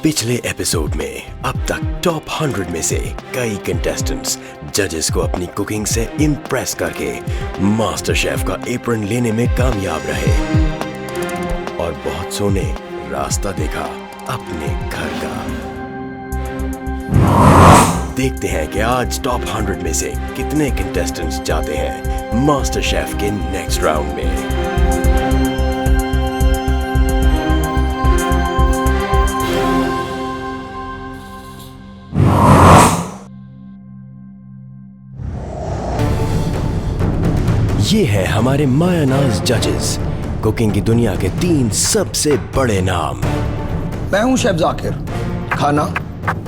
पिछले एपिसोड में अब तक टॉप 100 में से कई कंटेस्टेंट्स जजेस को अपनी कुकिंग से इम्प्रेस करके मास्टर शेफ का एप्रन लेने में कामयाब रहे और बहुत सो ने रास्ता देखा अपने घर का। देखते हैं कि आज टॉप 100 में से कितने कंटेस्टेंट्स जाते हैं मास्टर शेफ के नेक्स्ट राउंड में। ये है हमारे मायानाज जजेस, कुकिंग की दुनिया के 3 सबसे बड़े नाम। मैं हूं शेफ जाकिर। खाना,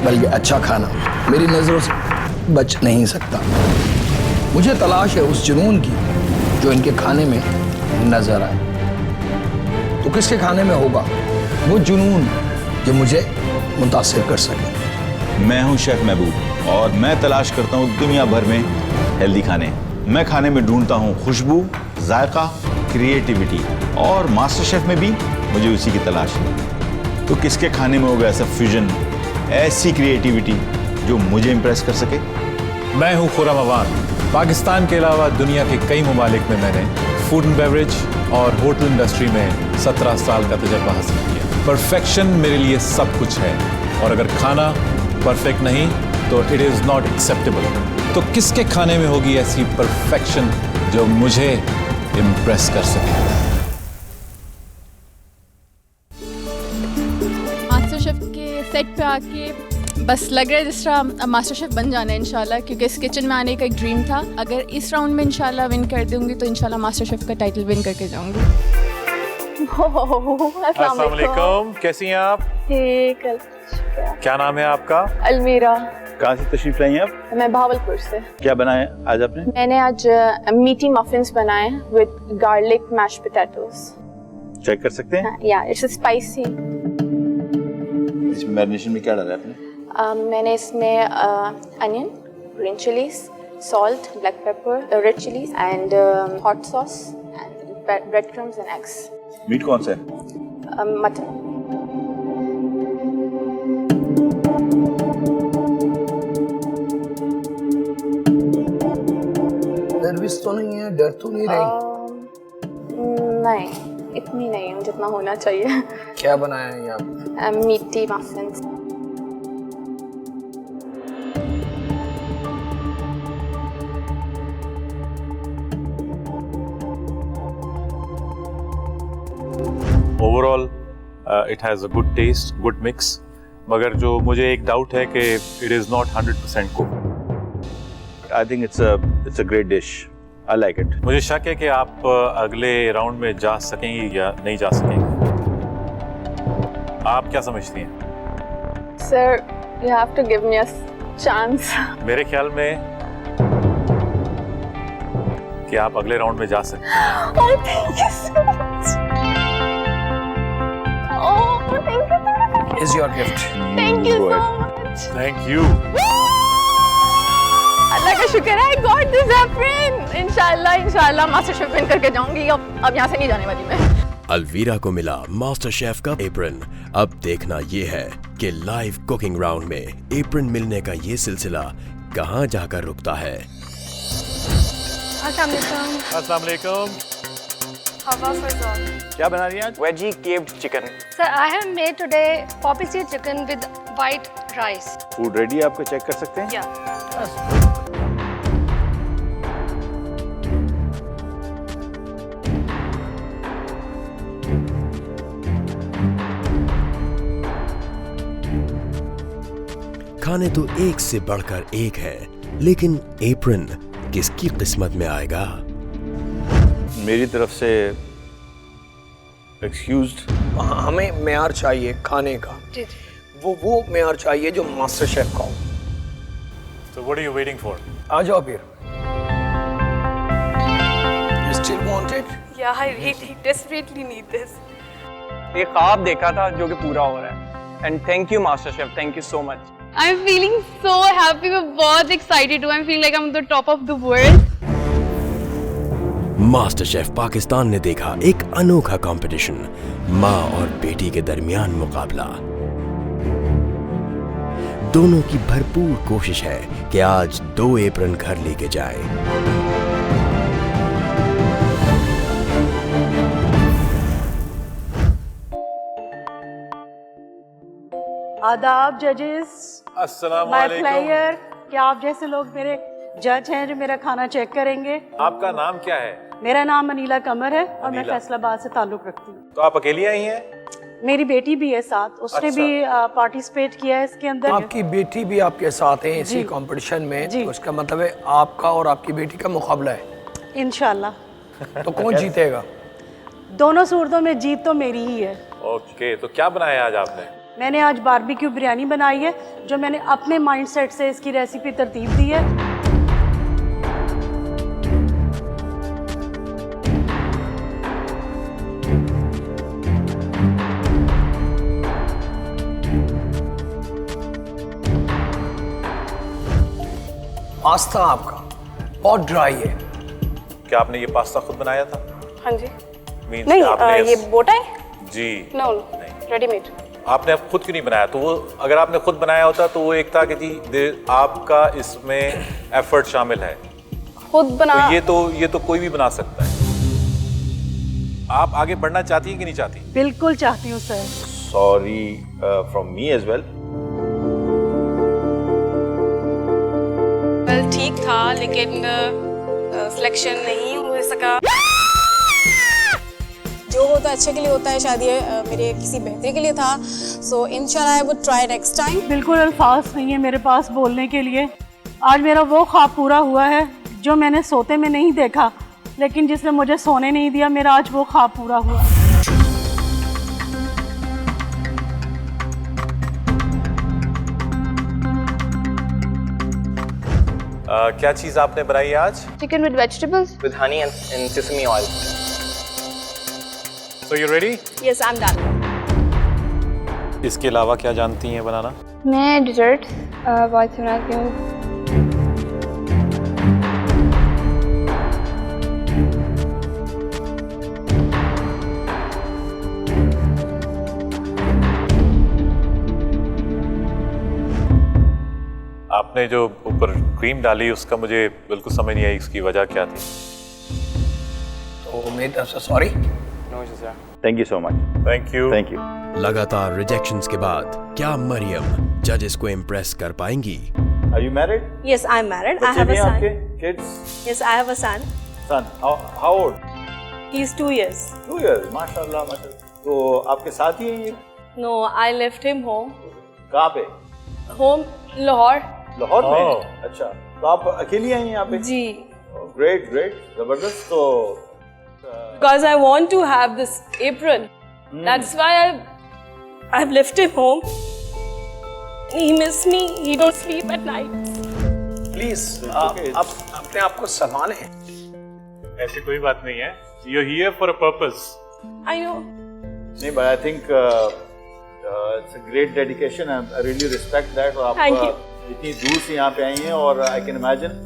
बल्कि अच्छा खाना, मेरी नजरों से बच नहीं सकता। मुझे तलाश है उस जुनून की जो इनके खाने में नजर आए। तो किसके खाने में होगा वो जुनून जो मुझे मुतासिर कर सके? मैं हूं शेफ महबूब और मैं तलाश करता हूं दुनिया भर में हेल्दी खाने। मैं खाने में ढूंढता हूं खुशबू, जायका, क्रिएटिविटी और मास्टर शेफ में भी मुझे उसी की तलाश है। तो किसके खाने में होगा ऐसा फ्यूजन, ऐसी क्रिएटिविटी जो मुझे इंप्रेस कर सके? मैं हूं खुर्रम अवान। पाकिस्तान के अलावा दुनिया के कई ममालिक में मैंने फूड एंड बेवरेज और होटल इंडस्ट्री में 17 साल का तजर्बा हासिल किया। परफेक्शन मेरे लिए सब कुछ है और अगर खाना परफेक्ट नहीं तो इट इज़ नॉट एक्सेप्टेबल। तो किसके खाने में होगी ऐसी परफेक्शन जो मुझे इम्प्रेस कर सके? मास्टर शेफ के सेट पे आके बस लग रहा है जिस तरह मास्टर शेफ बन जाना है इंशाल्लाह, क्योंकि इस किचन में आने का एक ड्रीम था। अगर इस राउंड में इंशाल्लाह विन कर दूंगी तो इंशाल्लाह मास्टर शेफ का टाइटल विन करके जाऊंगी। अस्सलाम वालेकुम, कैसी हैं आप? ठीक, क्या नाम है आपका? अलमीरा। कहाँ से तशरीफ लाई हैं आप? मैं भावलपुर से। क्या बनाया आज आपने? मैंने आज मीटी मफिन्स बनाए with garlic mash potatoes. Check कर सकते हैं? या इट्स स्पाइसी। इसमें मैरिनेशन में क्या डाला है आपने? मैंने इसमें onion, green chillies, salt, black pepper, red chillies and hot sauce and bread crumbs and eggs. Meat कौन सा है? मटन। नर्वस तो नहीं है, डर तो नहीं रही? नहीं, इतनी नहीं हूँ जितना होना चाहिए। क्या बनाया है आप? Meaty muffins. Overall it has a good taste, good mix, मगर जो मुझे एक डाउट है कि it is not 100% cook. I think it's a great dish. I like it. मुझे शक है कि आप अगले राउंड में जा सकेंगी या नहीं जा सकेंगी। आप क्या समझती हैं? Sir, you have to give me a chance. मेरे ख्याल में कि आप अगले राउंड में जा सकते हैं। Oh, thank you so much. Oh, thank you. Here's your gift. Thank you so much. Thank you. Allah का शुक्र है, I got this apron. इंशाल्लाह मास्टर शेफ विन करके जाऊंगी। अब यहाँ से नहीं जाने वाली मैं। अलवीरा को मिला मास्टर शेफ का एप्रन। अब देखना ये है कि लाइव कुकिंग राउंड में एप्रन मिलने का ये सिलसिला कहाँ जाकर रुकता है। अस्सलाम वालेकुम। क्या बना रही हैं आज? Veggie caved chicken. Sir, I have made today poppy seed chicken with white rice. Food ready है, आपको चेक कर सकते हैं? Yeah. खाने तो एक से बढ़कर एक है, लेकिन एप्रन किसकी किस्मत में आएगा? मेरी तरफ से एक्सक्यूज्ड। हमें मेयार चाहिए खाने का। जी। वो मेयार चाहिए जो मास्टर शेफ का हो। So what are you waiting for? आ जाओ फिर। You still want it? Yeah, I really desperately need this. एक ख्वाब देखा था जो कि पूरा हो रहा है। And thank you master chef, thank you so much. I'm feeling so happy. मैं बहुत excited हूँ. I feel like I'm the top of the world. Master chef Pakistan ने देखा एक अनोखा कंपटीशन, माँ और बेटी के दरमियान मुकाबला। दोनों की भरपूर कोशिश है कि आज 2 एप्रन घर लेके जाए। आदाब जजेस, अस्सलाम माय वालेकुम। प्लेयर, क्या आप जैसे लोग मेरे जज हैं जो मेरा खाना चेक करेंगे? आपका नाम क्या है? मेरा नाम अनीला कमर है और मैं अनीला। फैसलाबाद से ताल्लुक रखती हूँ। तो आप अकेली आई हैं? मेरी बेटी भी है साथ, उसने अच्छा। भी पार्टिसिपेट किया है इसके अंदर। आपकी बेटी भी आपके साथ है इसी जी। कंपटीशन में, जी। तो उसका मतलब है आपका और आपकी बेटी का मुकाबला है। इंशाल्लाह तो कौन जीतेगा? दोनों सूरतों में जीत तो मेरी ही है। ओके, तो क्या बनाया आज आपने? मैंने आज बारबेक्यू बिरयानी बनाई है, जो मैंने अपने माइंडसेट से इसकी रेसिपी तरतीब दी है। पास्ता आपका बहुत ड्राई है। क्या आपने ये पास्ता खुद बनाया था? हाँ जी। Means नहीं, कि आपने ये बोटा है? जी नो, रेडीमेड। आपने अब खुद क्यों नहीं बनाया? तो वो अगर आपने खुद बनाया होता तो वो एक था कि जी आपका इसमें एफर्ट शामिल है। खुद बना। तो ये तो कोई भी बना सकता है। आप आगे बढ़ना चाहती हैं कि नहीं चाहती? बिल्कुल चाहती हूँ sir. Sorry from me as well. Well ठीक था, लेकिन सिलेक्शन नहीं हो सका। जो होता है अच्छे के लिए होता है, शायद ये मेरे किसी बेहतरी के लिए था। सो इंशाल्लाह I would try next time. बिल्कुल अल्फाज नहीं है मेरे पास बोलने के लिए। आज मेरा वो ख्वाब पूरा हुआ है जो मैंने सोते में नहीं देखा, लेकिन जिसने मुझे सोने नहीं दिया, मेरा आज वो ख्वाब पूरा हुआ। क्या चीज़ आपने बनाई आज? Chicken with vegetables. With honey and sesame oil. So you ready? Yes, I am done. इसके अलावा क्या जानती हैं बनाना? मैं डिजर्ट बहुत से बनाती हूँ। आपने जो ऊपर क्रीम डाली उसका मुझे बिल्कुल समझ नहीं आई, इसकी वजह क्या थी? तो मेरी तरफ से sorry. No issues, sir. Thank you so much. Thank you. Thank you. लगातार रिजेक्शंस के बाद क्या मरियम जजेस को इम्प्रेस कर पाएंगी? Are you married? Yes, I am married. I बच्चे have भी a हैं son. आपके? Kids? Yes, I have a son. Son? How old? He is 2 years. 2 years. माशाल्लाह माशाल्लाह। तो आपके साथ ही हैं ये? No, I left him home. कहाँ पे? Home, Lahore. लाहौर में? Oh. अच्छा, तो आप अकेली आई हैं यहाँ पे? जी. ग्रेट ग्रेट, जबरदस्त। तो Because I want to have this apron. That's why I've left him home. He miss me. He don't sleep at night. Please आप अपने आप को संभालें। ऐसी कोई बात नहीं है। You're here for a purpose. I know. नहीं, but I think it's a great dedication. I really respect that. और आप Thank you. इतनी दूर से यहाँ पे आई हैं और I can imagine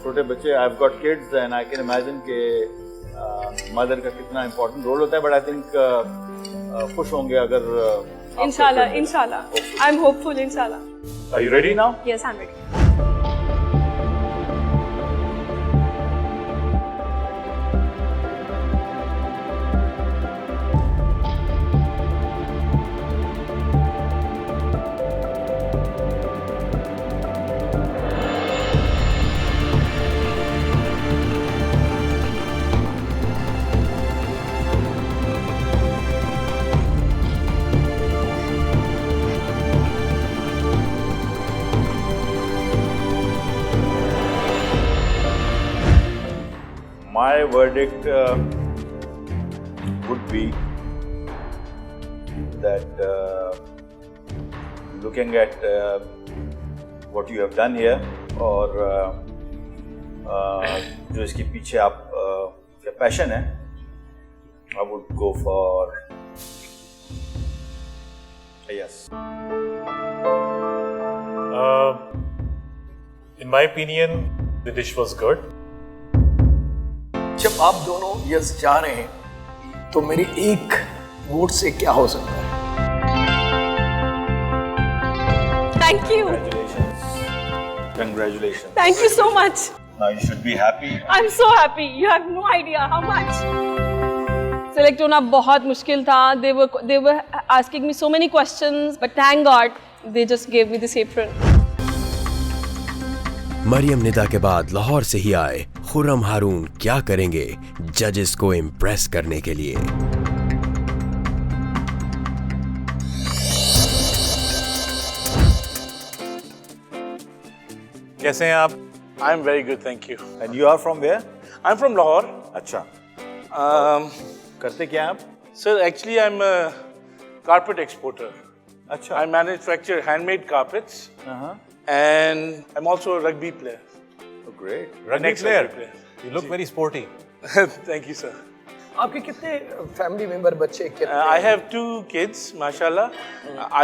छोटे बच्चे, I've got kids and I can imagine कि मदर का कितना important रोल होता है, but I think खुश होंगे अगर Inshallah, inshallah. I'm hopeful, inshallah. Are you ready now? Yes, I'm ready. My verdict would be that looking at what you have done here और जो इसके पीछे आप क्या पैशन है, I would go for yes. In my opinion, the dish was good. जब आप दोनों यस जा रहे हैं तो मेरी एक वोट से क्या हो सकता है? Thank you. Congratulations. Thank you so much. Now you should be happy. I'm so happy. You have no idea how much. Select होना बहुत मुश्किल था. They were asking me so many questions, but thank God they just gave me this apron. Maryam Nida के बाद लाहौर से ही आए खुर्रम हारून क्या करेंगे जजेस को इम्प्रेस करने के लिए? कैसे हैं आप? I'm very good, thank you. And you are from where? I'm from Lahore. अच्छा. Um, करते क्या हैं आप? sir, actually I'm a carpet exporter. अच्छा. I manufacture handmade carpets. And I'm also a rugby player. Oh, great. Rugby player. You look very sporty. Thank you, sir. आपके कितने family member बच्चे कितने? I have 2 kids, mashallah,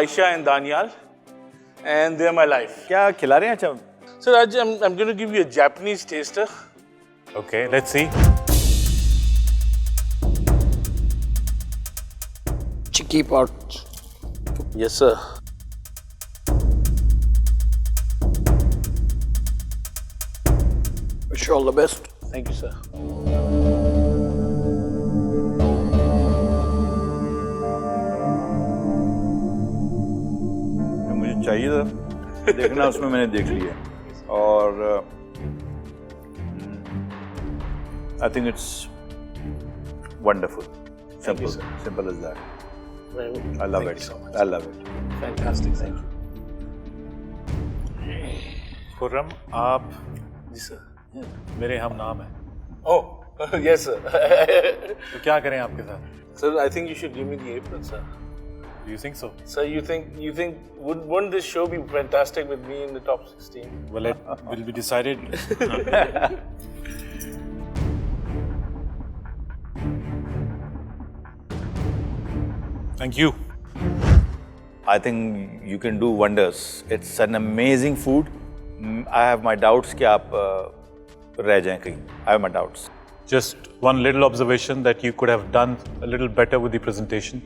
Aisha and Daniel, and they're my life. क्या खिला रहे हैं? अच्छा. Sir, I'm going to give you a Japanese taster. Okay, let's see. Chikki pot. Yes, sir. Wish you all the best. Thank you, sir. जो मुझे चाहिए था देखना उसमें मैंने देख लिया और I think it's wonderful. Simple as that. I love it. So much. I love it. Fantastic, thank you. Khurram, आप जी sir. मेरे हम नाम हैं. Oh, yes, sir. तो क्या करें आपके साथ? Sir, I think you should give me the apron, sir. Do you think so? Sir, you think wouldn't this show be fantastic with me in the top 16? Well, it will be decided. Thank you. I think you can do wonders. It's an amazing food. I have my doubts कि आप रह जाएं कहीं. I have my doubts. Just one little observation that you could have done a little better with the presentation.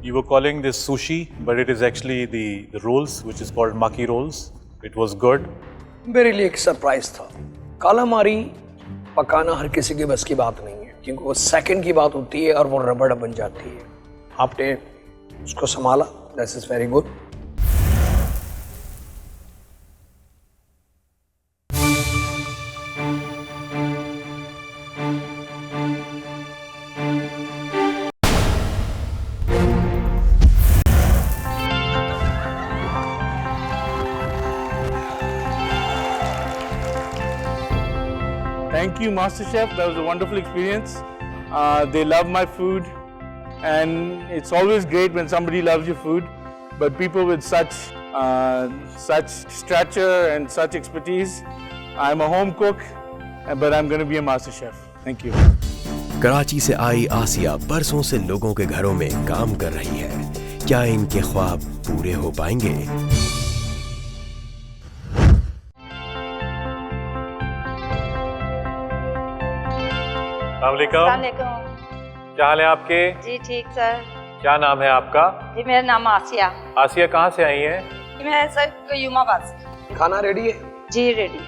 You were calling this sushi, but it is actually the rolls, which is called maki rolls. It was good. मेरे लिए एक surprise था. कालामारी पकाना हर किसी के बस की बात नहीं है, क्योंकि वो सेकंड की बात होती है और वो रबड़ बन जाती है. आपने उसको संभाला. This is very good. Thank you, Master Chef. That was a wonderful experience. They love my food, and it's always great when somebody loves your food. But people with such stature and such expertise. I'm a home cook, but I'm going to be a Master Chef. Thank you. Karachi से आई आसिया बरसों से लोगों के घरों में काम कर रही है. क्या इनके ख्वाब पूरे हो पाएंगे? अस्सलामुअलैकुम. क्या हाल है आपके? जी ठीक सर. क्या नाम है आपका? जी मेरा नाम आसिया. आसिया कहाँ से आई हैं? मैं सर कयूमाबाद से. खाना रेडी है? जी रेडी.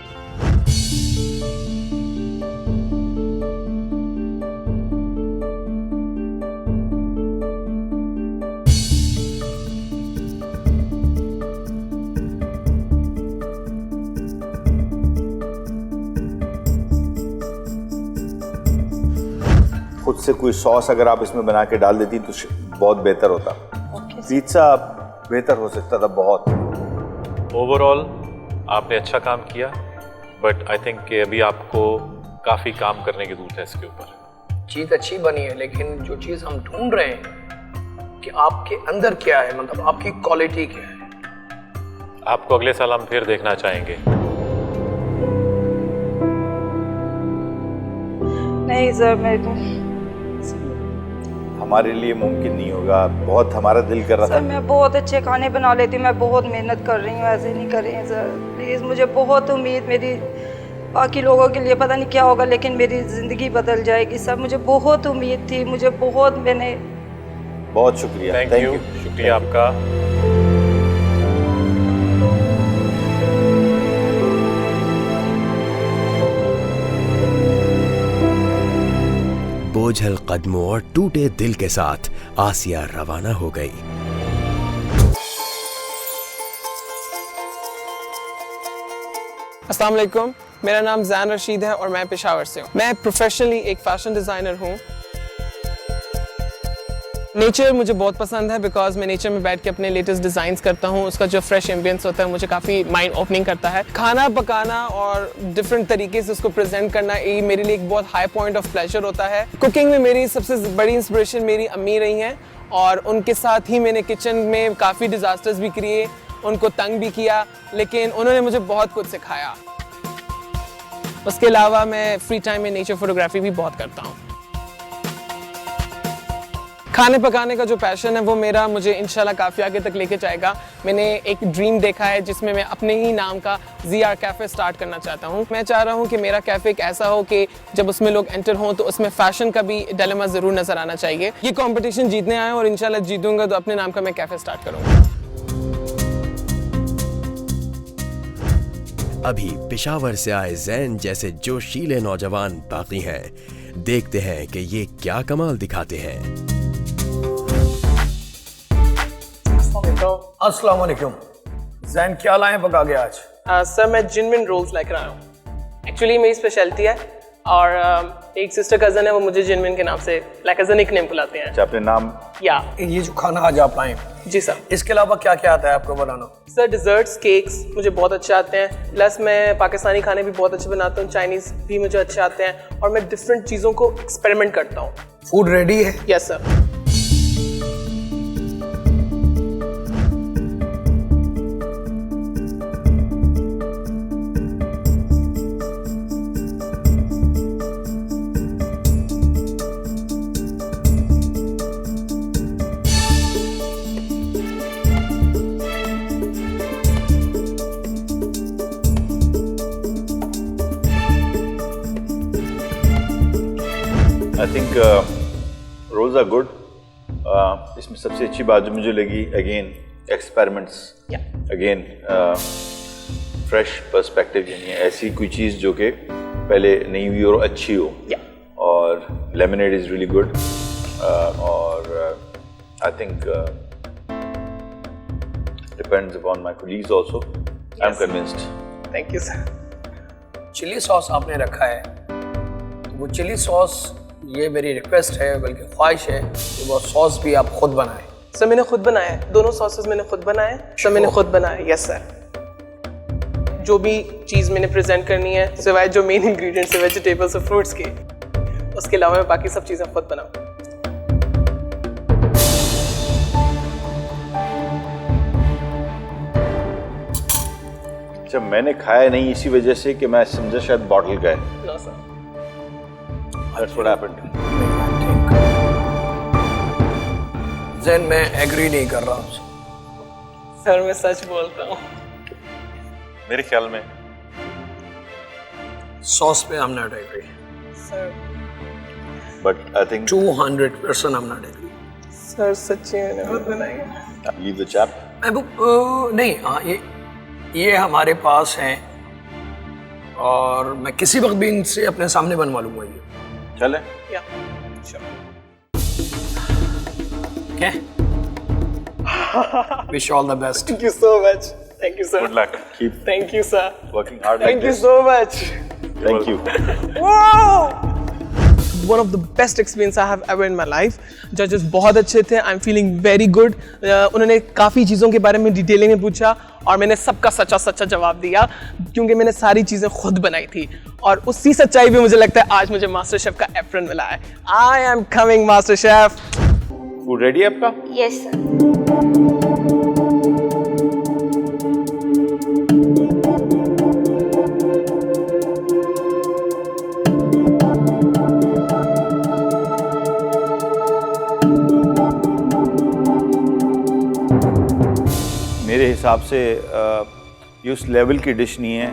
खुद से कोई सॉस अगर आप इसमें बना के डाल देती तो बहुत बेहतर होता. पिज्ज़ा बेहतर हो सकता था बहुत. ओवरऑल आपने अच्छा काम किया, बट आई थिंक कि अभी आपको काफ़ी काम करने की ज़रूरत है इसके ऊपर. चीज़ अच्छी बनी है, लेकिन जो चीज़ हम ढूंढ रहे हैं कि आपके अंदर क्या है, मतलब आपकी क्वालिटी क्या है. आपको अगले साल हम फिर देखना चाहेंगे. नहीं सर, मैं हमारे लिए मुमकिन नहीं होगा. बहुत हमारा दिल कर रहा था. सर मैं बहुत अच्छे खाने बना लेती हूँ. मैं बहुत मेहनत कर रही हूँ. ऐसे नहीं कर रही हैं सर. प्लीज़ मुझे बहुत उम्मीद, मेरी बाकी लोगों के लिए पता नहीं क्या होगा, लेकिन मेरी ज़िंदगी बदल जाएगी सर. मुझे बहुत उम्मीद थी. मुझे बहुत, मैंने बहुत शुक्रिया. Thank you. शुक्रिया आपका. बोझल कदमों और टूटे दिल के साथ आसिया रवाना हो गई। अस्सलाम वालेकुम, मेरा नाम ज़ैन रशीद है और मैं पेशावर से हूँ। मैं प्रोफेशनली एक फैशन डिज़ाइनर हूँ। नेचर मुझे बहुत पसंद है बिकॉज मैं नेचर में बैठ के अपने लेटेस्ट डिज़ाइंस करता हूँ। उसका जो फ्रेश एम्बियंस होता है मुझे काफ़ी माइंड ओपनिंग करता है। खाना पकाना और डिफरेंट तरीके से उसको प्रेजेंट करना ये मेरे लिए एक बहुत हाई पॉइंट ऑफ प्लेजर होता है। कुकिंग में मेरी सबसे बड़ी इंस्पिरेशन मेरी अम्मी रही हैं और उनके साथ ही मैंने किचन में काफ़ी डिज़ास्टर्स भी किए, उनको तंग भी किया, लेकिन उन्होंने मुझे बहुत कुछ सिखाया। उसके अलावा मैं फ्री टाइम में नेचर फोटोग्राफी भी बहुत करता हूँ। खाने पकाने का जो पैशन है वो मेरा मुझे इंशाल्लाह काफ़ी आगे तक लेके जाएगा। मैंने एक ड्रीम देखा है जिसमें मैं अपने ही नाम का ZR कैफ़े स्टार्ट करना चाहता हूँ। मैं चाह रहा हूँ कि मेरा कैफ़े एक ऐसा हो कि जब उसमें लोग एंटर हों तो उसमें फ़ैशन का भी डिलेमा ज़रूर नज़र आना चाहिए। ये कंपटीशन जीतने आए और इंशाल्लाह जीतूंगा तो अपने नाम का मैं कैफ़े स्टार्ट करूँगा। अभी पेशावर से आए जैन जैसे जोशीले नौजवान बाकी हैं। देखते हैं कि ये क्या कमाल दिखाते हैं। अस्सलाम वालेकुम। जैन क्या लाए पका के आज? सर मैं जिनमिन रोल्स लेकर आया हूँ। एक्चुअली मेरी स्पेशलिटी है और एक सिस्टर कज़न है वो मुझे जिनमिन के नाम से लाइक एज अ निकनेम बुलाते हैं। अच्छा, अपने नाम? या ये जो खाना आज आप लाए? जी सर। इसके अलावा क्या क्या आता है आपको बनाना? सर डिज़र्ट्स, केक्स मुझे बहुत अच्छे आते हैं, प्लस मैं पाकिस्तानी खाने भी बहुत अच्छे बनाता हूँ, चाइनीज़ भी मुझे अच्छे आते हैं और मैं डिफरेंट चीज़ों को एक्सपेरिमेंट करता हूँ। फूड रेडी है? Yes sir. I think rolls are good. इसमें सबसे अच्छी बात जो मुझे लगी, again experiments, again fresh perspective, यानी ऐसी कोई चीज़ जो कि पहले नहीं हुई और अच्छी हो। और लेमनेड इज़ रियली गुड और I think depends upon my colleagues also. I am convinced. Thank you sir. Chilli sauce आपने रखा है, वो चिली सॉस ये मेरी रिक्वेस्ट है बल्कि ख्वाहिश है कि वो सॉस भी आप खुद बनाएं। सर मैंने खुद बनाया है, दोनों सॉसेस मैंने खुद बनाए। सर मैंने खुद बनाया। Yes sir. जो भी चीज़ मैंने प्रेजेंट करनी है सिवाय जो मेन इंग्रेडिएंट्स है वेजिटेबल्स और फ्रूट्स के, उसके अलावा मैं बाकी सब चीज़ें खुद बनाऊँ। जब मैंने खाया नहीं इसी वजह से कि मैं समझा शायद बॉटल का है। No sir. That's what happened. Jain मैं एग्री नहीं कर रहा हूँ सर, मैं सच बोलता हूँ। मेरे ख्याल में सॉस पे I'm not agree. Sir but I think 200% I'm not agree. Sir सच्ची मैंने खुद बनाई है। leave the chap. नहीं, हाँ ये हमारे पास हैं और मैं किसी वक्त भी इनसे अपने सामने बनवा लूंगा ये। चले? या sure. Okay. Wish you all the best. Thank you so much. Thank you sir. Good luck. Keep Thank you sir. working hard. Thank like you this. so much. Thank you. Wow! One of the best experience I have ever in my life. Judges बहुत अच्छे थे. I'm feeling very good. उन्होंने काफ़ी चीज़ों के बारे में detailing में पूछा और मैंने सबका सच्चा जवाब दिया क्योंकि मैंने सारी चीज़ें खुद बनाई थी और उसी सच्चाई पे मुझे लगता है आज मुझे मास्टर शेफ का एप्रन मिला है। I am coming master chef. Food ready है आपका? Yes sir. मेरे हिसाब से ये उस लेवल की डिश नहीं है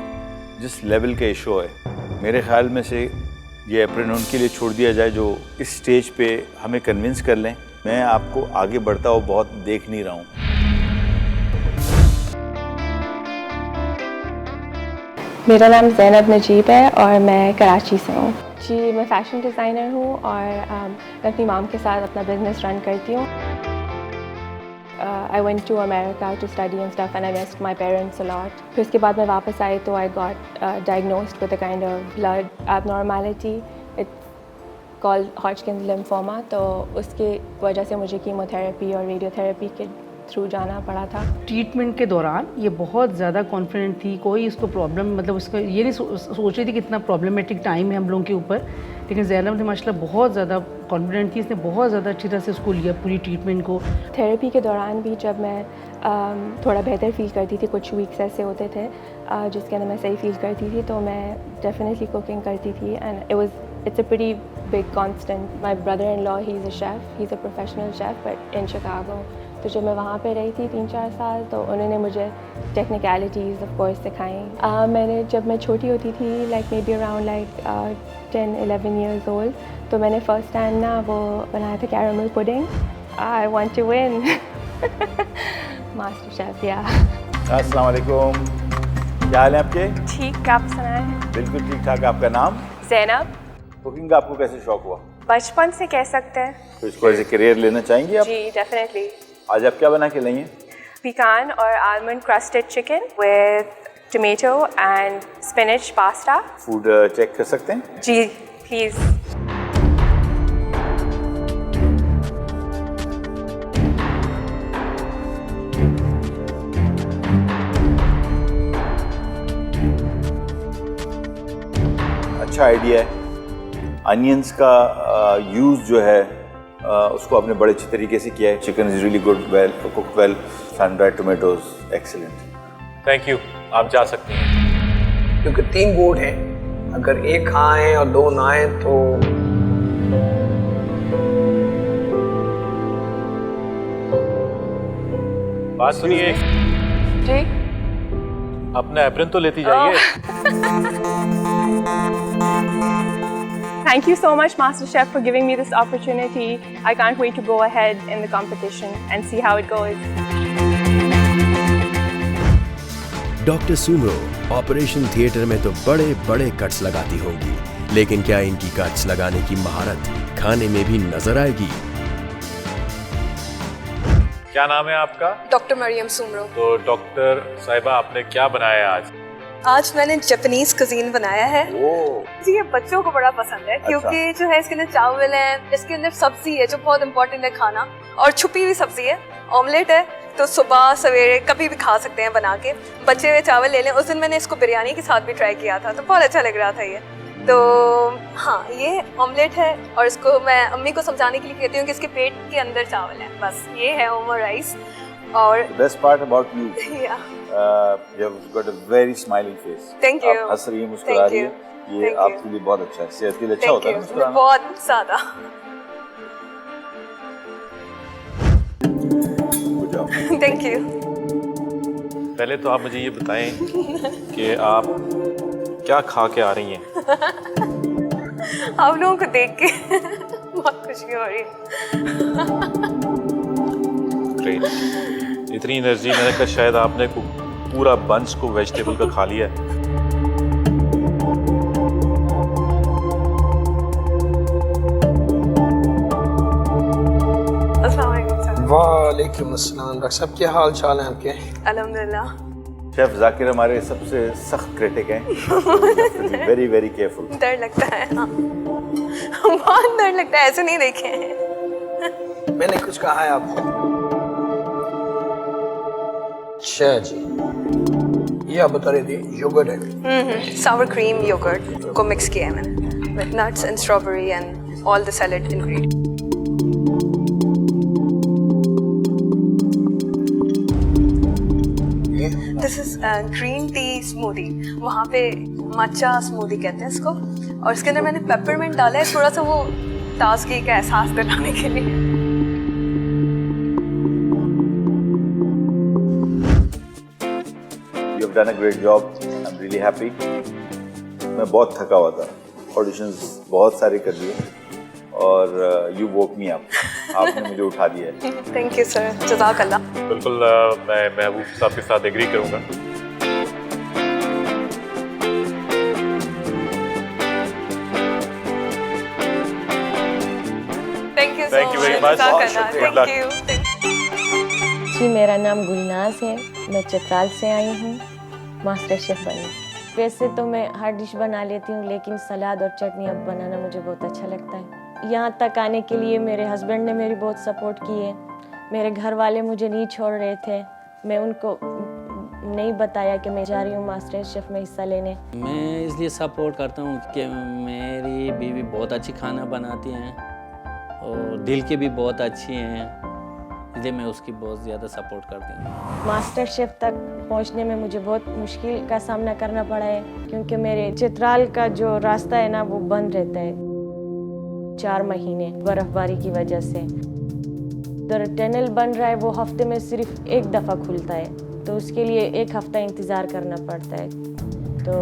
जिस लेवल का ये शो है। मेरे ख्याल में से ये एप्रन उनके लिए छोड़ दिया जाए जो इस स्टेज पे हमें कन्विंस कर लें। मैं आपको आगे बढ़ता हुआ बहुत देख नहीं रहा हूँ। मेरा नाम ज़ैनब नजीब है और मैं कराची से हूँ। जी मैं फ़ैशन डिज़ाइनर हूँ और मैं अपनी माम के साथ अपना बिज़नेस रन करती हूँ। I went to America to study and stuff and I missed my parents a lot. फिर उसके बाद मैं वापस आई तो I got diagnosed with a kind of blood abnormality. It's called Hodgkin's lymphoma. तो उसके वजह से मुझे कीमोथेरेपी और रेडियोथेरेपी के थ्रू जाना पड़ा था। ट्रीटमेंट के दौरान ये बहुत ज़्यादा कॉन्फिडेंट थी, कोई इसको प्रॉब्लम मतलब उसका ये नहीं सोच रही थी कि इतना प्रॉब्लमेटिक टाइम है हम लोगों के ऊपर, लेकिन ज़ैनब ने माशाल्लाह बहुत ज़्यादा कॉन्फिडेंट थी, इसने बहुत ज़्यादा अच्छी तरह से उसको लिया पूरी ट्रीटमेंट को। थेरेपी के दौरान भी जब मैं थोड़ा बेहतर फील करती थी, कुछ वीक्स ऐसे होते थे जिसके अंदर मैं सही फील करती थी, तो मैं डेफिनेटली कुकिंग करती थी and it's a pretty big constant. My brother-in-law, he's a chef, he's a professional chef, but in Chicago. तो जब मैं वहाँ पे रही थी 3-4 साल तो उन्होंने मुझे टेक्निकलिटीज़ ऑफ कोर्स सिखाई। मैंने जब मैं छोटी होती थी like may be around like 10-11 years old, तो मैंने फर्स्ट टाइम ना वो बनाया था caramel pudding. I want to win MasterChef. या अस्सलाम वालेकुम, क्या हाल है आपके? ठीक, आप सुनाएं? बिल्कुल ठीक ठाक। आपका नाम? ज़ैनब। कुकिंग का आपको कैसे शौक हुआ? बचपन से कह सकते हैं। तो इसको एज ए करियर लेना चाहेंगे आप? जी डेफिनेटली। आज आप क्या बना के लाई हैं? Pecan or almond crusted chicken with tomato and spinach pasta. Food check कर सकते हैं? जी प्लीज। अच्छा आइडिया है। अनियंस का यूज़ जो है उसको आपने बड़े अच्छे तरीके से किया है। Chicken is really good, well cooked well, sun dried tomatoes excellent. Thank you, आप जा सकते हैं। क्योंकि 3 बोर्ड हैं, अगर 1 आए और 2 ना आए तो बात सुनिए जी। अपना एप्रन तो लेती जाइए। Thank you so much, Master Chef, for giving me this opportunity. I can't wait to go ahead in the competition and see how it goes. Doctor Soomro operation theatre में तो बड़े बड़े कट्स लगाती होंगी, लेकिन क्या इनकी कट्स लगाने की महारत खाने में भी नजर आएगी? क्या नाम है आपका? डॉक्टर मरियम सुमरो। तो डॉक्टर साहिबा, आपने क्या बनाया आज? आज मैंने जापानीज कुजीन बनाया है। जी ये बच्चों को बड़ा पसंद है क्योंकि जो है इसके अंदर चावल है, इसके अंदर सब्जी है जो बहुत इम्पोर्टेंट है खाना, और छुपी हुई सब्जी है, ऑमलेट है, तो सुबह सवेरे कभी भी खा सकते हैं बना के। बचे हुए चावल ले लें। उस दिन मैंने इसको बिरयानी के साथ भी ट्राई किया था तो बहुत अच्छा लग रहा था ये। तो हाँ, ये ऑमलेट है और इसको मैं अम्मी को समझाने के लिए कहती हूँ कि इसके पेट के अंदर चावल है, बस ये है ओमर राइस। और best part about you, you have got a very smiling face. Thank you. आप हंस रही हैं, मुस्कुरा रही हैं, ये आपके लिए बहुत अच्छा है, सेहत के लिए अच्छा होता है मुस्कुराना। बहुत ज़्यादा। Thank you. पहले तो आप मुझे ये बताएं कि आप क्या खा के आ रही हैं? आप लोगों को देख के बहुत खुशी हो रही है। ग्रेट, इतनी एनर्जी। मैंने कहा शायद आपने पूरा बंच को वेजिटेबल का खा लिया है। वालेकुम अस्सलाम। डॉक्टर साहब क्या हाल चाल है आपके? अल्हम्दुलिल्लाह। शेफ जाकिर हमारे सबसे सख्त क्रिटिक हैं। Very very careful. डर लगता है, हाँ बहुत डर लगता है, ऐसे नहीं देखे हैं। मैंने कुछ कहा है आपको? अच्छा जी, ये आप बता रहे थे योगर्ट है? सावर क्रीम योगर्ट को मिक्स किया है मैंने with nuts and strawberry and all the salad ingredients. This is green tea smoothie, वहाँ पे मचा स्मूदी कहते हैं इसको, और इसके अंदर मैंने पेपरमिंट डाला है थोड़ा सा वो ताजगी का एहसास दिलाने के लिए। You have done a great job. I'm really happy. मैं बहुत थका हुआ था, ऑडिशंस बहुत सारे कर दिए और you woke me up. आपने मुझे उठा दिया है। थैंक यू सर, जज़ाकल्लाह। बिल्कुल, मैं महबूब साहब के साथ एग्री करूंगा। Thank you very much. Good luck. जी मेरा नाम गुलनाज है, मैं चित्राल से आई हूँ मास्टर शेफ बनने। वैसे तो मैं हर डिश बना लेती हूँ, लेकिन सलाद और चटनी अब बनाना मुझे बहुत अच्छा लगता है। यहाँ तक आने के लिए मेरे हस्बैंड ने मेरी बहुत सपोर्ट की है। मेरे घर वाले मुझे नहीं छोड़ रहे थे, मैं उनको नहीं बताया कि मैं जा रही हूँ मास्टर शेफ में हिस्सा लेने। मैं इसलिए सपोर्ट करता हूँ कि मेरी बीवी बहुत अच्छी खाना बनाती हैं और दिल की भी बहुत अच्छी हैं, इसलिए मैं उसकी बहुत ज़्यादा सपोर्ट करती हूँ। मास्टर शेफ तक पहुँचने में मुझे बहुत मुश्किल का सामना करना पड़ा है, क्योंकि मेरे चित्राल का जो रास्ता है ना वो बंद रहता है 4 महीने बर्फ़बारी की वजह से। उधर टनल बन रहा है, वो हफ्ते में सिर्फ 1 दफ़ा खुलता है, तो उसके लिए 1 हफ़्ता इंतज़ार करना पड़ता है। तो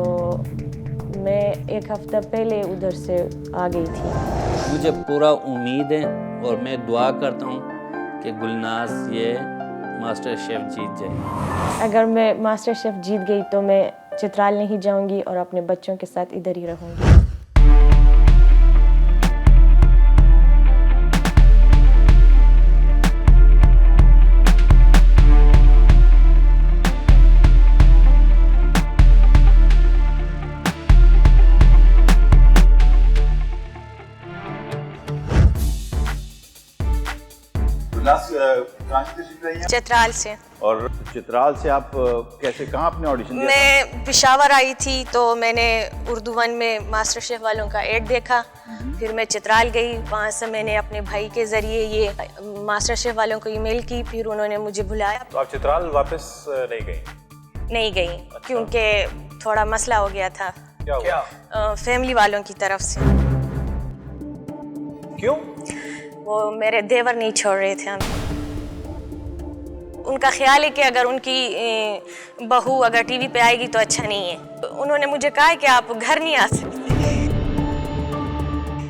मैं 1 हफ़्ता पहले उधर से आ गई थी। मुझे पूरा उम्मीद है और मैं दुआ करता हूँ कि गुलनाज ये मास्टर शेफ जीत जाए। अगर मैं मास्टर शेफ जीत गई तो मैं चित्राल नहीं जाऊंगी और अपने बच्चों के साथ इधर ही रहूंगी। चित्राल से। और चित्राल से आप कैसे, कहाँ अपने ऑडिशन दिया? मैं पेशावर आई थी, तो मैंने उर्दू 1 में मास्टर शेफ वालों का एड देखा, फिर मैं चित्राल गई। वहाँ से मैंने अपने भाई के ज़रिए ये मास्टर शेफ वालों को ईमेल की, फिर उन्होंने मुझे बुलाया। तो आप चित्राल वापस नहीं गई? नहीं गई। अच्छा। क्योंकि थोड़ा मसला हो गया था। क्या हुआ? फैमिली वालों की तरफ से। क्यों? वो मेरे देवर नहीं छोड़ रहे थे। उनका ख्याल है कि अगर उनकी बहू अगर टीवी पे आएगी तो अच्छा नहीं है। तो उन्होंने मुझे कहा कि आप घर नहीं आ सकते।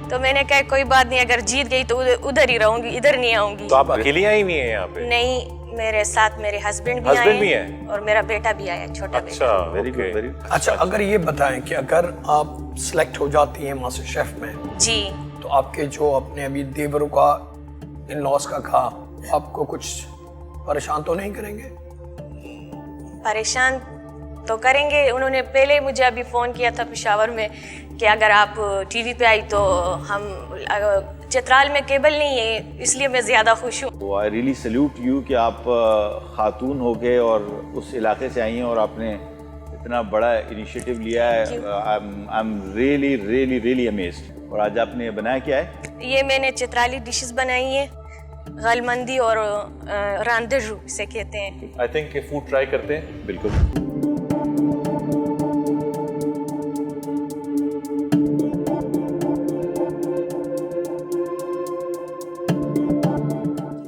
तो मैंने कहा कोई बात नहीं, अगर जीत गई तो उधर ही रहूंगी, इधर नहीं आऊंगी। तो आप अकेली आई हुई हैं यहाँ पे? नहीं, मेरे साथ मेरे हस्बैंड भी आए और मेरा बेटा भी आया, छोटा बेटा। अच्छा, वेरी गुड, वेरी। अच्छा, अगर ये बताएं कि अगर आप सिलेक्ट हो जाती हैं मास्टर शेफ में जी, तो आपके जो अपने अभी देवरों का इन लॉस का खा, आपको कुछ परेशान तो नहीं करेंगे? परेशान तो करेंगे। उन्होंने पहले मुझे अभी फ़ोन किया था पेशावर में कि अगर आप टीवी पे आई तो हम, चित्राल में केबल नहीं है, इसलिए मैं ज़्यादा खुश हूँ। आई रियली सल्यूट यू कि आप खातून हो गए और उस इलाके से आई हैं और आपने इतना बड़ा इनिशिएटिव लिया है। I am really really really amazed. और आज आपने बनाया क्या है? ये मैंने चित्राली डिशेस बनाई है, गलमंदी और रांदरू से कहते हैं। आई थिंक ये फूड ट्राई करते हैं। बिल्कुल।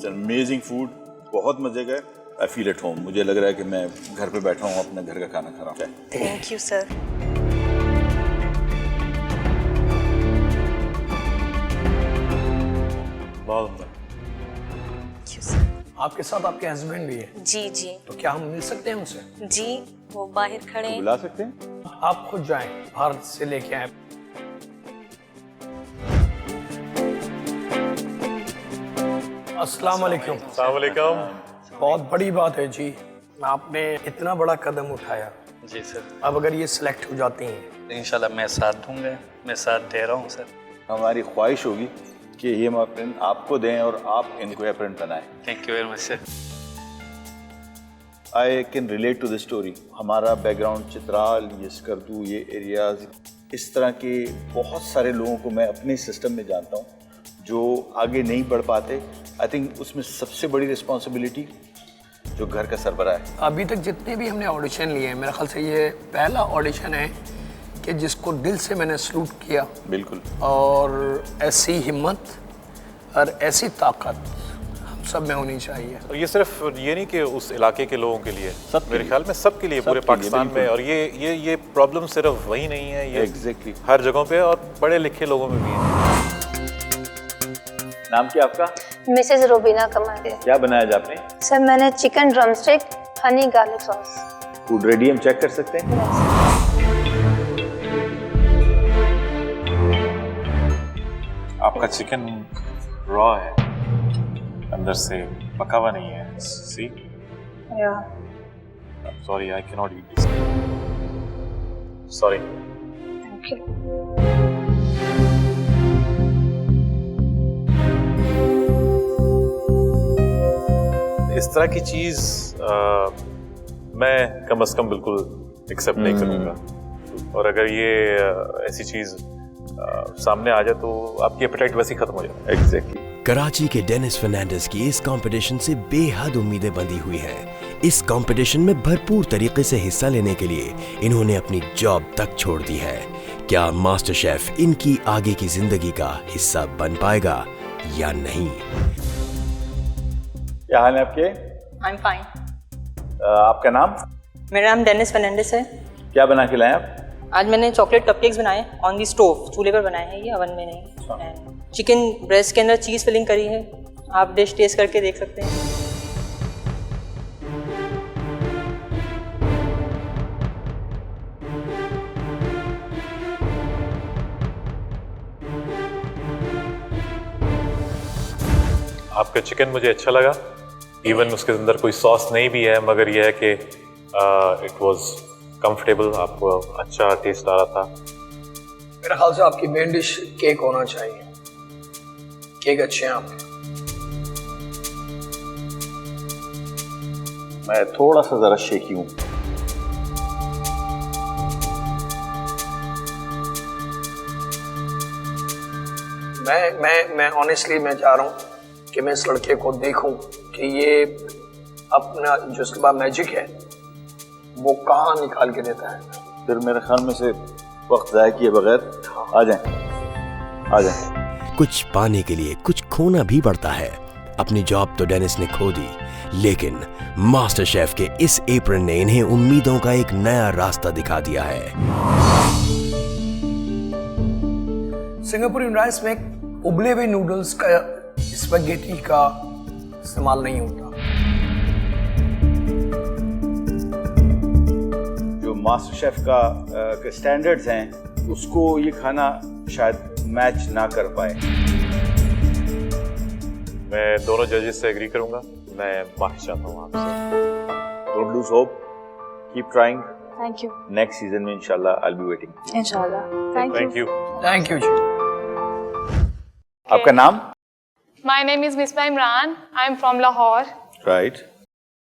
अमेजिंग फूड, बहुत मजे का। I feel at home. मुझे लग रहा है कि मैं घर पे बैठा हूँ, अपने घर का खाना खा रहा हूँ। Thank you sir. बहुत। आपके साथ आपके हस्बैंड भी है? जी जी। तो क्या हम मिल सकते हैं उनसे? जी, वो बाहर खड़े हैं। बुला सकते हैं? आप खुद जाएं, भारत से लेके आए। अस्सलाम वालेकुम। अस्सलाम वालेकुम। बहुत बड़ी बात है जी, आपने इतना बड़ा कदम उठाया। जी सर। अब अगर ये सिलेक्ट हो जाती हैं, इंशाल्लाह मैं साथ दूंगा, मैं साथ दे रहा हूँ सर। हमारी ख्वाहिश होगी कि ये एप्रेंट आपको दें और आप इनको एप्रेंट बनाएं। Thank you very much sir. I can relate to this story. हमारा बैकग्राउंड चित्राल, ये स्कर्दू, ये एरियाज, इस तरह के बहुत सारे लोगों को मैं अपने सिस्टम में जानता हूँ जो आगे नहीं बढ़ पाते। आई थिंक उसमें सबसे बड़ी रिस्पॉन्सिबिलिटी जो घर का सरबराह है। अभी तक जितने भी हमने ऑडिशन लिए हैं, मेरे ख्याल से ये पहला ऑडिशन है कि जिसको दिल से मैंने सलूट किया। बिल्कुल। और ऐसी हिम्मत और ऐसी ताकत हम सब में होनी चाहिए। और ये सिर्फ ये नहीं कि उस इलाके के लोगों के लिए, मेरे ख्याल में सबके लिए, पूरे पाकिस्तान में। और ये प्रॉब्लम सिर्फ वही नहीं है, ये एग्जैक्टली हर जगहों पे और पढ़े लिखे लोगों में भी है। नाम क्या आपका? मिसेज रोबीना कमाल। क्या बनाया आज आपने? सर मैंने chicken drumstick Honey garlic sauce. Food ready, हम चेक कर सकते हैं? आपका चिकन रॉ है, अंदर से पका हुआ नहीं है. See? Yeah. I'm sorry, I cannot eat this. Sorry. Thank you. इस तरह की चीज मैं कम से कम बिल्कुल एक्सेप्ट नहीं करूंगा. और अगर ये ऐसी चीज सामने आ जाए तो आपकी एपेटाइट वैसे ही खत्म हो जाए. एग्जैक्टली. कराची के डेनिस फर्नांडिस की इस कंपटीशन से बेहद उम्मीदें बंधी हुई हैं. इस कंपटीशन में भरपूर तरीके से हिस्सा लेने के लिए इन्होंने अपनी जॉब तक छोड़ दी है. क्या मास्टर शेफ इनकी आगे की जिंदगी का हिस्सा बन पाएगा या नहीं? क्या हाल है आपके? I am fine. आपका नाम? मेरा नाम डेनिस फर्नांडिस है. क्या बना के लाए आप? आज मैंने चॉकलेट कपकेक्स बनाए ऑन दी स्टोव, चूल्हे पर बनाए हैं, ये ओवन में नहीं. चिकन ब्रेस्ट के अंदर चीज़ फिलिंग करी है. आप डिश टेस्ट करके देख सकते हैं. आपका चिकन मुझे अच्छा लगा. इवन उसके अंदर कोई सॉस नहीं भी है, मगर यह है कि इट वाज कंफर्टेबल. आपको अच्छा टेस्ट आ रहा था. मेरे ख्याल से आपकी मेन डिश केक होना चाहिए. केक अच्छे हैं आपके. मैं थोड़ा सा जरा शेकी हूँ. मैं ऑनेस्टली मैं चाह रहा हूँ कि मैं इस लड़के को देखूं कि ये अपना जो इसके बाद मैजिक है वो कहाँ निकाल के देता है. फिर मेरे ख्याल में से वक्त ज़ाया किए बगैर आ जाएं. कुछ पाने के लिए कुछ खोना भी पड़ता है. अपनी जॉब तो डेनिस ने खो दी, लेकिन मास्टर शेफ के इस एप्रन ने इन्हें उम्मीदों का एक नया रास्ता दिखा दिया है. सिंगापुरी राइस में उबले हुए नूडल्स का स्पैगेटी का इस्तेमाल नहीं होता. जो मास्टर शेफ का स्टैंडर्ड्स हैं उसको ये खाना शायद मैच ना कर पाए. मैं दोनों जजेस से एग्री करूंगा. मैं माफी चाहता हूँ आपसे. Don't lose hope, keep trying. Thank you. Next season में इंशाल्लाह आई विल बी वेटिंग. इंशाल्लाह. Thank you. थैंक यू जी. आपका नाम? My name is Misbah Imran. I'm from Lahore. Right.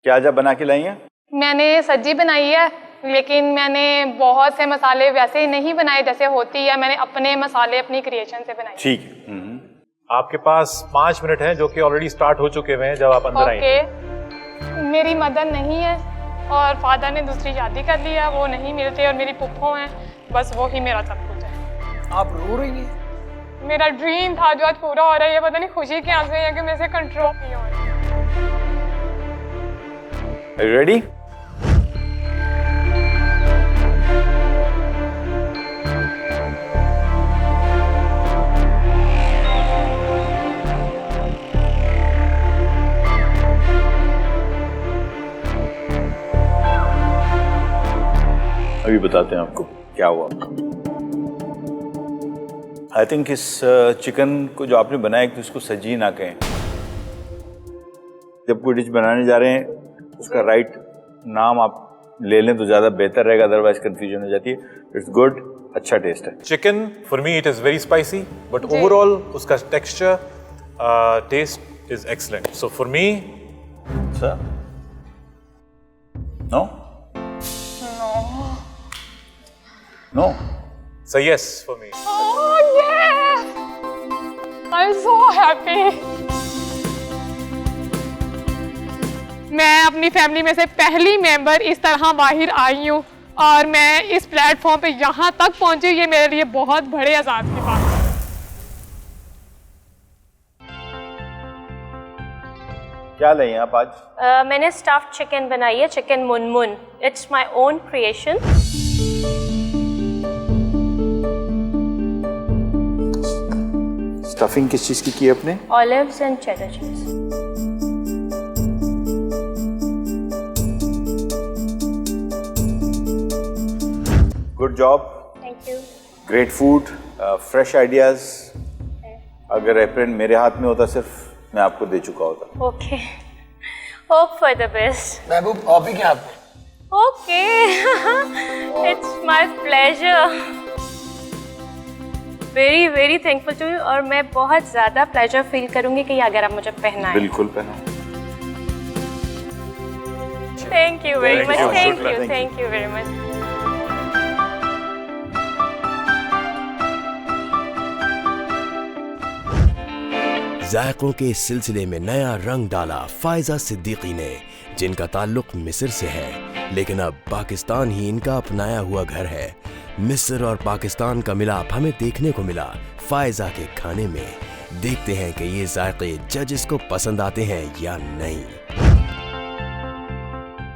क्या आज आप बना के लाई हैं? मैंने सब्जी बनाई है, लेकिन मैंने बहुत से मसाले वैसे नहीं बनाए जैसे होती है. मैंने अपने मसाले अपनी क्रिएशन से बनाए. ठीक है. आपके पास 5 मिनट हैं जो कि ऑलरेडी स्टार्ट हो चुके हुए हैं जब आप अंदर आए. मेरी मदर नहीं है और फादर ने दूसरी शादी कर ली है, वो नहीं मिलते. और मेरी पुप्पो हैं, बस वो ही मेरा सब कुछ है. आप रो रही हैं? मेरा ड्रीम था जो आज पूरा हो रहा है. ये पता नहीं खुशी के आंसू हैं कि मेरे से कंट्रोल नहीं हो रहा. Are you ready? अभी बताते हैं आपको क्या हुआ. आई थिंक इस चिकन को जो आपने बनाया तो इसको सजी ना कहें. जब कोई डिश बनाने जा रहे हैं उसका राइट नाम आप ले लें तो ज़्यादा बेहतर रहेगा, अदरवाइज कंफ्यूजन हो जाती है. इट्स गुड, अच्छा टेस्ट है. Chicken for me it is very spicy, but overall उसका texture taste is excellent. So for me sir no no So yes for me. Oh yeah! I'm so happy. मैं अपनी family में से पहली member इस तरह बाहर आई हूँ और मैं इस प्लेटफॉर्म पे यहाँ तक पहुँची. ये मेरे लिए बहुत बड़े आजाद की बात है. क्या लाई हैं आप आज? मैंने स्टफ्ड चिकन बनाई है, chicken Munmun. It's my own creation. Stuffing किस चीज़ की है आपने? ऑलिव्स एंड चेडर चीज. Good job. Thank you. Great food, fresh ideas. अगर एप्रन मेरे हाथ में होता सिर्फ मैं आपको दे चुका होता। Okay. Hope for the best. Mehboob coffee क्या आपने? Okay. It's my pleasure. Very very thankful to you और मैं बहुत ज़्यादा pleasure feel करूँगी कि अगर आप मुझे पहनाएं। बिल्कुल पहनाओ। Thank you very much. Thank you very much. जायकों के इस सिलसिले में नया रंग डाला फायजा सिद्दीकी ने, जिनका ताल्लुक मिस्र से है, लेकिन अब पाकिस्तान ही इनका अपनाया हुआ घर है। मिस्र और पाकिस्तान का मिलाप हमें देखने को मिला फायजा के खाने में। देखते हैं कि ये जायके जजेस को पसंद आते हैं या नहीं।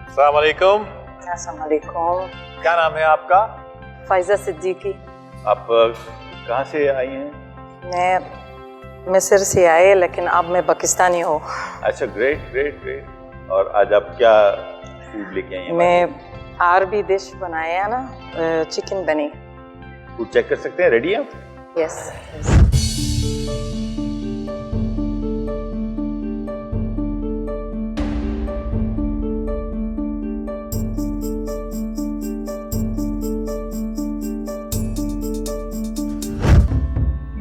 अस्सलाम वालेकुम। अस्सलाम वालेकुम। क्या नाम है आपका? फायजा सिद्दीकी। आप कहाँ से आई हैं? मैं मिस्र से आए, लेकिन अब मैं पाकिस्तानी हूँ। अच्छा, ग्रेट ग्रेट ग्रेट। और आज आप क्या फूड लेके आई हैं? मैं अरबी डिश बनाया ना, चिकन बनी। फूड चेक कर सकते हैं? रेडी है आप? यस।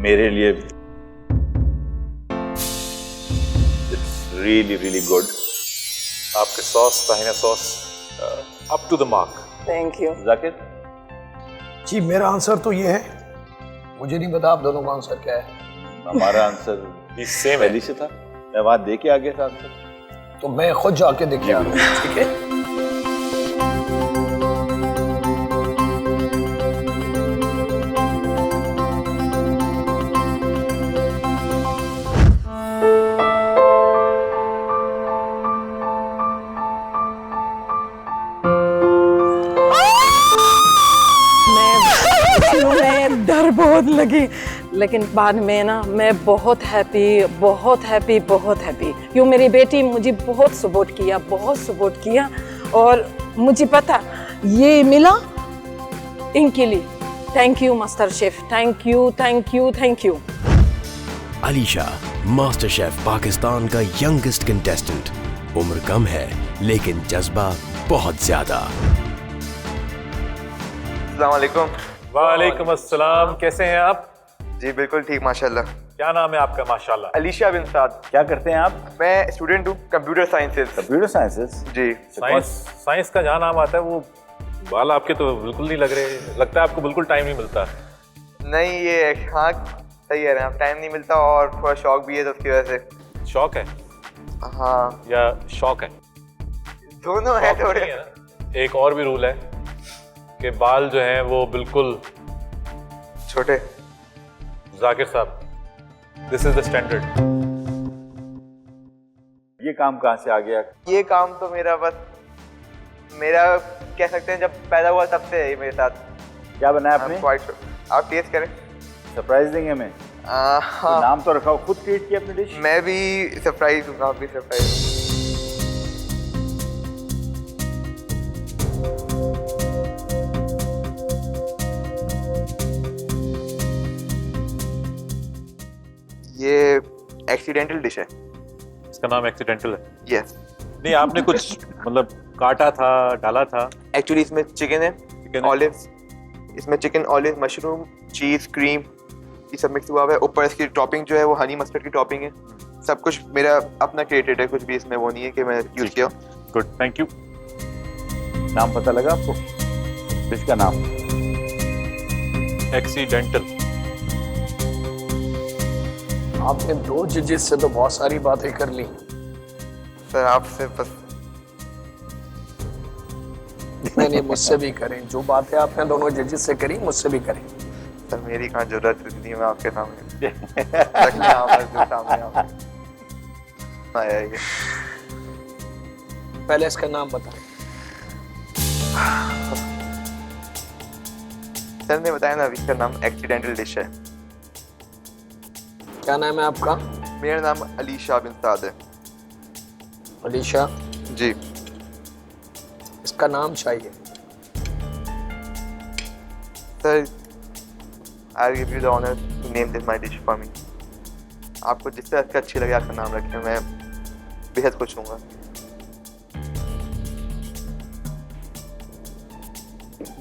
मेरे लिए really really good. आपके sauce, tahini sauce up to the mark. Thank you. Zakir? जी मेरा आंसर तो ये है, मुझे नहीं पता आप दोनों का आंसर क्या है। हमारा आंसर भी सेम है से था, मैं वहां दे के आ गया था आंसर। तो मैं खुद जाके देखे आ रहा हूँ, ठीक है? बहुत लगी, लेकिन बाद में ना मैं बहुत हैप्पी। क्यों मेरी बेटी मुझे बहुत सपोर्ट किया और मुझे पता ये मिला इनके लिए। Thank you master chef, thank you. Alisha, master chef Pakistan का यंगेस्ट कंटेस्टेंट। उम्र कम है लेकिन जज्बा बहुत ज्यादा। अस्सलाम वालेकुम। वालेकुम अस्सलाम। कैसे हैं आप? जी बिल्कुल ठीक, माशाल्लाह। क्या नाम है आपका? माशाल्लाह। अलीशा बिन साद। क्या करते हैं आप? मैं स्टूडेंट हूँ कंप्यूटर साइंसेज। Computer sciences? जी। साइंस का जहाँ नाम आता है वो बाल आपके तो बिल्कुल नहीं लग रहे, लगता है आपको बिल्कुल टाइम नहीं मिलता। नहीं, ये हाँ सही है, आप टाइम नहीं मिलता और थोड़ा शौक भी है, तो उसकी वजह से। शौक है? हाँ। या शौक है? दोनों है थोड़े। एक और भी रूल है कि बाल जो हैं वो बिल्कुल छोटे। जाकिर साहब, दिस इज द स्टैंडर्ड। ये काम कहाँ से आ गया? ये काम तो मेरा कह सकते हैं जब पैदा हुआ तब से है मेरे साथ। क्या बनाया आपने? आप टेस्ट करें, सरप्राइज देंगे हमें। हाँ। नाम तो रखा हो, खुद क्रिएट किया अपनी डिश? मैं भी सरप्राइज हूँ, आप भी सरप्राइज। ये एक्सीडेंटल डिश है। इसका नाम एक्सीडेंटल है? यस। नहीं, आपने कुछ मतलब काटा था, डाला था? एक्चुअली इसमें चिकन है, ऑलिव्स, इसमें चिकन, ऑलिव, मशरूम, चीज, क्रीम, ये सब मिक्स हुआ हुआ है। ऊपर इसकी टॉपिंग जो है वो हनी मस्टर्ड की टॉपिंग है। सब कुछ मेरा अपना क्रिएटेड है, कुछ भी इसमें वो नहीं है कि मैं यूज किया। Good, thank you. नाम पता लगा आपको डिश का नाम? एक्सीडेंटल। आपने 2 जजेस से तो बहुत सारी बातें कर ली सर, आपसे बस नहीं, मुझसे भी करें। जो बातें आपने दोनों जजेस से करी मुझसे भी करें। सर मेरी कहाँ जरूरत थी, मैं आपके सामने आया ये। पहले इसका नाम बता। सर ने बताया ना, अभी इसका नाम एक्सीडेंटल डिश है। क्या नाम है आपका? मेरा नाम अलीशा बिन साद है। अलीशा जी। इसका नाम चाहिए। Sir, I'll give you the honor to name this my dish for me. आपको जिस तरह से अच्छी लगे आपका नाम रखें, मैं बेहद खुश हूँगा।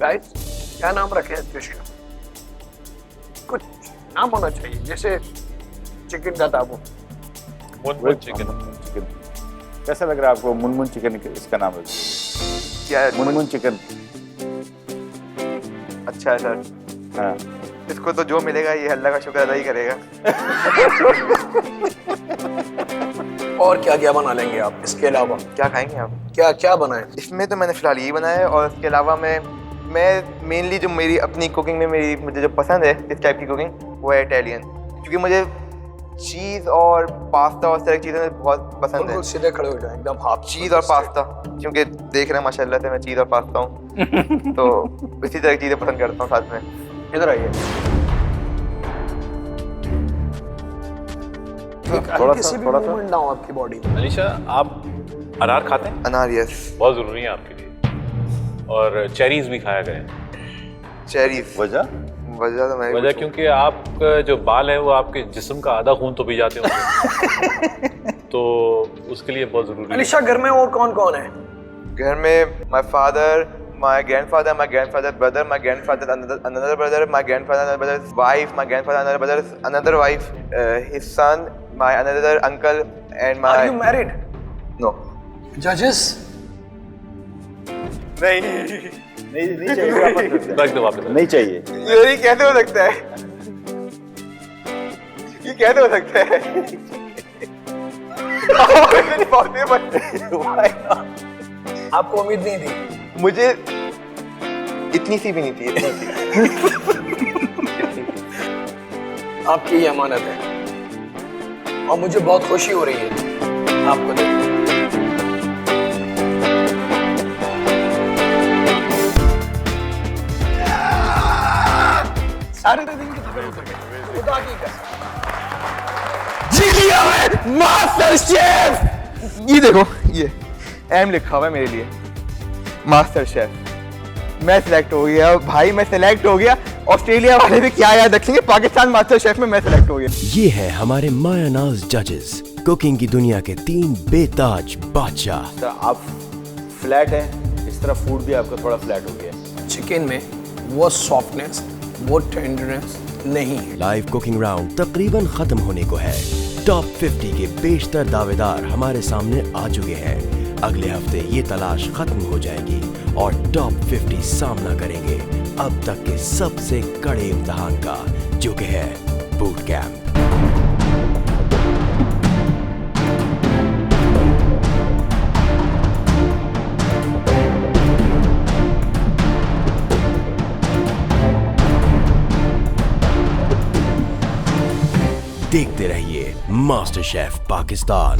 गाइस, क्या नाम रखें इस डिश का? कुछ नाम होना चाहिए, जैसे चिकन का ताबू। मुनमुन चिकन। कैसा लग रहा है आपको मुनमुन चिकन इसका नाम है? क्या है? मुनमुन चिकन। अच्छा है सर। हाँ। इसको तो जो मिलेगा ये अल्लाह का शुक्र अदा ही करेगा। और क्या क्या बना लेंगे आप इसके अलावा? क्या खाएंगे आप? क्या क्या बनाए? इसमें तो मैंने फिलहाल यही बनाया है, और इसके अलावा मैं मेनली जो मेरी अपनी कुकिंग में मुझे जो पसंद है इस टाइप की कुकिंग, वो है इटालियन, क्योंकि मुझे चीज़ और पास्ता और इस तरह की चीज़ें बहुत पसंद है। सीधे खड़े हो जाए एकदम, हाफ चीज़ और पास्ता, क्योंकि देख रहे हैं माशाल्लाह से मैं चीज़ और पास्ता हूँ तो इसी तरह की चीज़ें पसंद करता हूँ साथ में। इधर आइए। थोड़ा किसी सा भी थोड़ा सा मूवमेंट ना हो आपकी बॉडी में। अलीशा, आप अनार खाते हैं? अनार यस, बहुत ज़रूरी है आपके लिए। और चेरीज भी खाया करें। चेरीज? वजह तो मैं वजह क्योंकि आपका जो बाल है वो आपके जिस्म का आधा खून तो पी जाते होंगे तो उसके लिए बहुत ज़रूरी है। अलीशा, घर में और कौन कौन है? घर में my father, my grandfather, my grandfather's brother, my grandfather, another brother, my grandfather, another brother's wife, my grandfather, another brother's another wife, his son, my another uncle, and my. Are you married? No. Judges? नहीं चाहिए। रख दो वापस। नहीं चाहिए। ये कैसे हो सकता है? ये कैसे हो सकता है? आपको उम्मीद नहीं थी? मुझे इतनी सी भी नहीं थी, इतनी सी। आपकी ये अमानत है और मुझे बहुत खुशी हो रही है आपको देख। सारे दिन की थकान उतर गई। खुदा की कसम। जीत लिया मैं मास्टर शेफ। ये देखो, ये एम लिखा हुआ है मेरे लिए, मास्टर शेफ। मैं सिलेक्ट हो गया भाई, मैं सिलेक्ट हो गया। ऑस्ट्रेलिया वाले भी क्या याद रखेंगे, पाकिस्तान मास्टर शेफ में मैं सिलेक्ट हो गया। ये है हमारे मायानाज जजेस, कुकिंग की दुनिया के 3 बेताज बादशाह। आप फ्लैट हैं, इस तरह फूड भी आपका थोड़ा फ्लैट हो गया। चिकन में वो सॉफ्टनेस, वो टेंडरनेस नहीं है। लाइव कुकिंग राउंड तकरीबन खत्म होने को है। टॉप 50 के बेशतर दावेदार हमारे सामने आ चुके हैं। अगले हफ्ते ये तलाश खत्म हो जाएगी और टॉप 50 सामना करेंगे अब तक के सबसे कड़े इम्तिहान का, जो कि है बूट कैंप। देखते रहिए मास्टर शेफ पाकिस्तान।